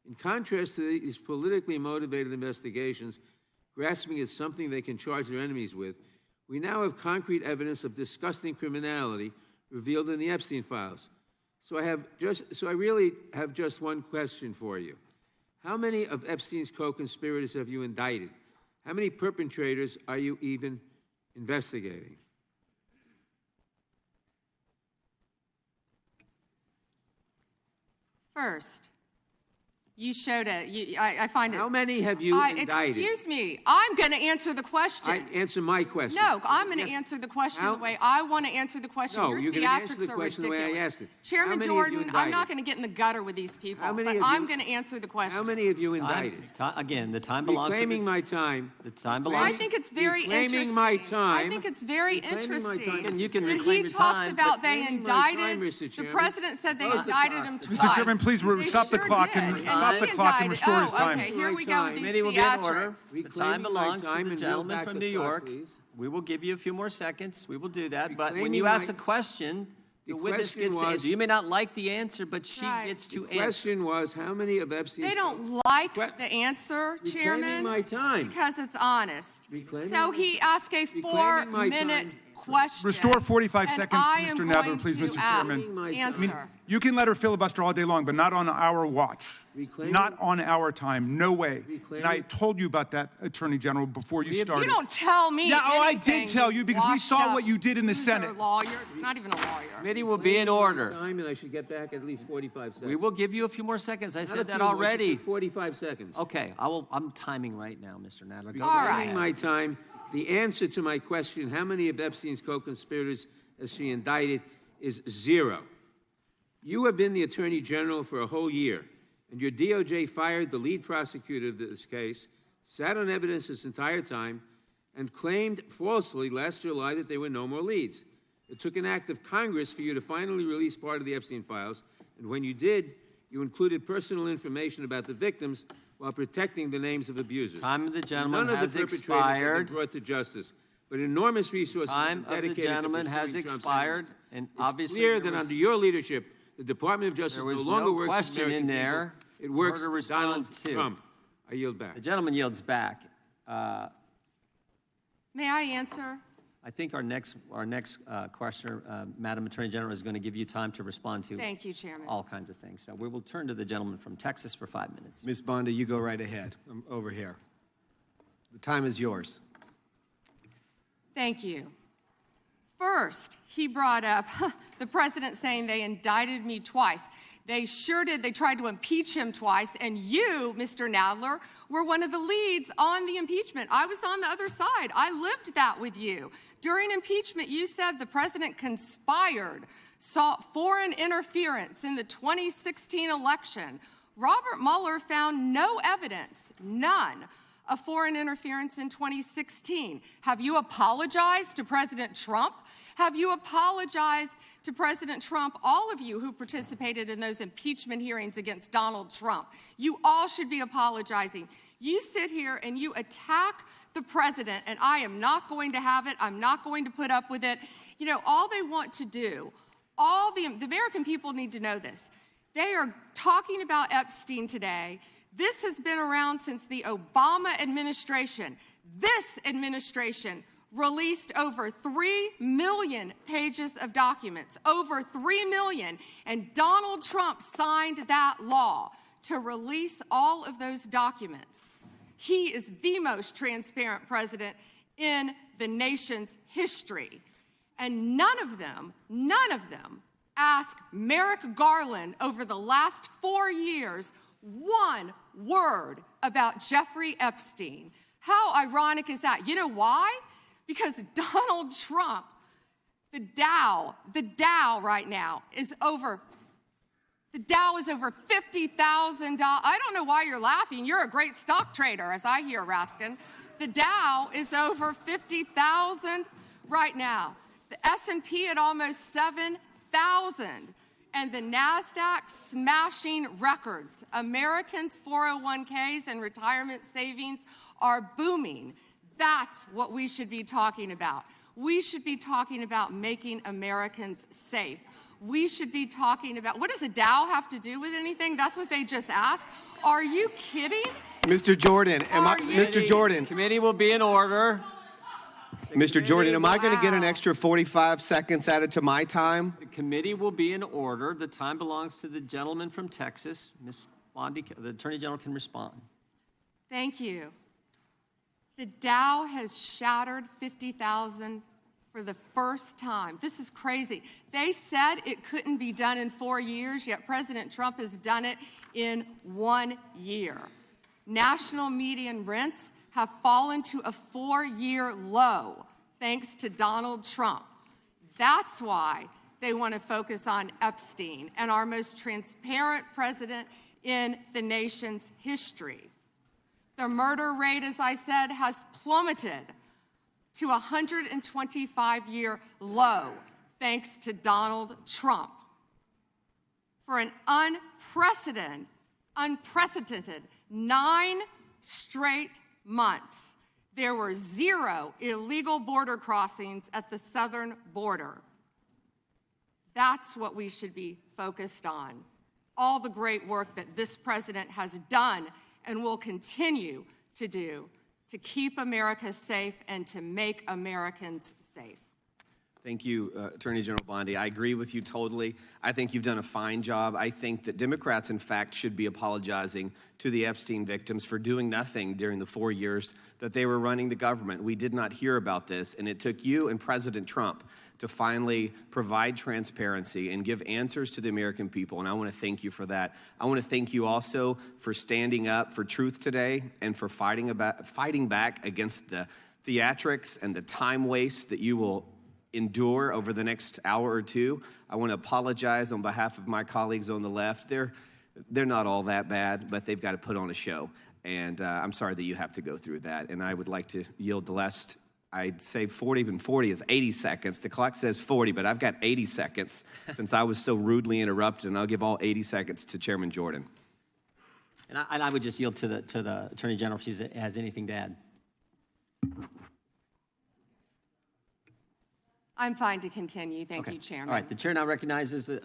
In contrast to these politically motivated investigations, grasping at something they can charge their enemies with, we now have concrete evidence of disgusting criminality revealed in the Epstein files. So I really have just one question for you. How many of Epstein's co-conspirators have you indicted? How many perpetrators are you even investigating? First, you showed it. I find it. How many have you indicted? Excuse me. I'm going to answer the question. Answer my question. No, I'm going to answer the question the way I want to answer the question. No, Your you're going to answer the question the way I asked it. Chairman Jordan, I'm not going to get in the gutter with these people, but I'm going to answer the question. How many have you indicted? Again, the time belongs to Reclaiming my time. The time belongs. I think it's very interesting. Reclaiming my time. I think it's very interesting. And you can that reclaim he your talks time. about they Reclaiming my time, indicted. Mr. The Chairman. president said they indicted him twice. Mr. Chairman, please They stop the sure clock did. and stop the clock and restore his time. Okay, here we go with these Committee will be in order. theatrics. The time belongs to time the and gentleman yield back from the New clock, York. please. We will give you a few more seconds. We will do that. But when Reclaiming you ask my- a question, the witness question gets to was- answer. You may not like the answer, but she Right. gets to The answer. question was, how many of Epstein's... They don't like Que- the answer, Reclaiming Chairman, my time. because it's honest. Reclaiming So my- he asked a Reclaiming my 4-minute time. question. Restore 45 and seconds to I Mr. am Nadler, going please, to Mr. Chairman. My time. Answer. You can let her filibuster all day long, but not on our watch. Reclaiming- Not on our time. No way. Reclaiming- And I told you about that, Attorney General, before you started. You don't tell me Yeah, oh, I anything, did tell you because we washed saw up what you did in the loser Senate. Lawyer, not even a lawyer. Committee will be in Reclaiming my order. time, and I should get back at least 45 seconds. We will give you a few more seconds. I Not a said that few more, I should already. get 45 seconds. Okay, I'm timing right now, Mr. Nadler. Go All ahead. right. Reclaiming my time. The answer to my question, how many of Epstein's co-conspirators has she indicted, is 0. You have been the Attorney General for a whole year, and your DOJ fired the lead prosecutor of this case, sat on evidence this entire time, and claimed falsely last July that there were no more leads. It took an act of Congress for you to finally release part of the Epstein files, and when you did, you included personal information about the victims while protecting the names of abusers. Time of the gentleman None of has the perpetrators expired. have been brought to justice, but enormous resources Time have been of the dedicated gentleman to has pursuing Trump's expired, enemies. and It's obviously clear there that was- under your leadership, the Department of Justice There no was longer no works for question American in there people. It works for her to for Donald respond to. Trump. I yield back. The gentleman yields back. May I answer? I think our next questioner, Madam Attorney General, is going to give you time to respond to Thank you, Chairman. all kinds of things. So we will turn to the gentleman from Texas for 5 minutes. Ms. Bondi, you go right ahead. I'm over here. The time is yours. Thank you. First, he brought up the president saying they indicted me twice. They sure did. They tried to impeach him twice, and you, Mr. Nadler, were one of the leads on the impeachment. I was on the other side. I lived that with you. During impeachment, you said the president conspired, sought foreign interference in the 2016 election. Robert Mueller found no evidence, none, of foreign interference in 2016. Have you apologized to President Trump? Have you apologized to President Trump, all of you who participated in those impeachment hearings against Donald Trump? You all should be apologizing. You sit here and you attack the president, and I am not going to have it. I'm not going to put up with it. You know, all they want to do, the American people need to know this. They are talking about Epstein today. This has been around since the Obama administration. This administration released over 3 million pages of documents, over 3 million, and Donald Trump signed that law to release all of those documents. He is the most transparent president in the nation's history. And none of them asked Merrick Garland over the last 4 years one word about Jeffrey Epstein. How ironic is that? You know why? Because Donald Trump, the Dow right now is over, the Dow is over $50,000. I don't know why you're laughing. You're a great stock trader, as I hear, Raskin. The Dow is over 50,000 right now. The S&P at almost 7,000. And the NASDAQ smashing records. Americans' 401ks and retirement savings are booming. That's what we should be talking about. We should be talking about making Americans safe. we should be talking about, what does a Dow have to do with anything? That's what they just asked. Are you kidding? Mr. Jordan, Are you- Mr. Jordan, Committee will be in order. Mr. Jordan, am I going to get an Wow. extra 45 seconds added to my time? The committee will be in order. The time belongs to the gentleman from Texas. Ms. Bondi, the Attorney General can respond. Thank you. The Dow has shattered 50,000 for the first time. This is crazy. They said it couldn't be done in 4 years, yet President Trump has done it in 1 year. National median rents have fallen to a 4-year low thanks to Donald Trump. That's why they want to focus on Epstein and our most transparent president in the nation's history. The murder rate, as I said, has plummeted to a 125-year low thanks to Donald Trump. For an unprecedented 9 straight months, there were 0 illegal border crossings at the southern border. That's what we should be focused on. All the great work that this president has done and will continue to do to keep America safe and to make Americans safe. Thank you, Attorney General Bondi. I agree with you totally. I think you've done a fine job. I think that Democrats, in fact, should be apologizing to the Epstein victims for doing nothing during the 4 years that they were running the government. We did not hear about this, and it took you and President Trump to finally provide transparency and give answers to the American people, and I want to thank you for that. I want to thank you also for standing up for truth today and for fighting back against the theatrics and the time waste that you will endure over the next hour or two. I want to apologize on behalf of my colleagues on the left. They're not all that bad, but they've got to put on a show, and I'm sorry that you have to go through that, and I would like to yield the last, I'd say 40, and 40 is 80 seconds. The clock says 40, but I've got 80 seconds since I was so rudely interrupted, and I'll give all 80 seconds to Chairman Jordan. And I would just yield to the Attorney General if she has anything to add. I'm fine to continue. Thank you, Chairman. All right, the chair now recognizes the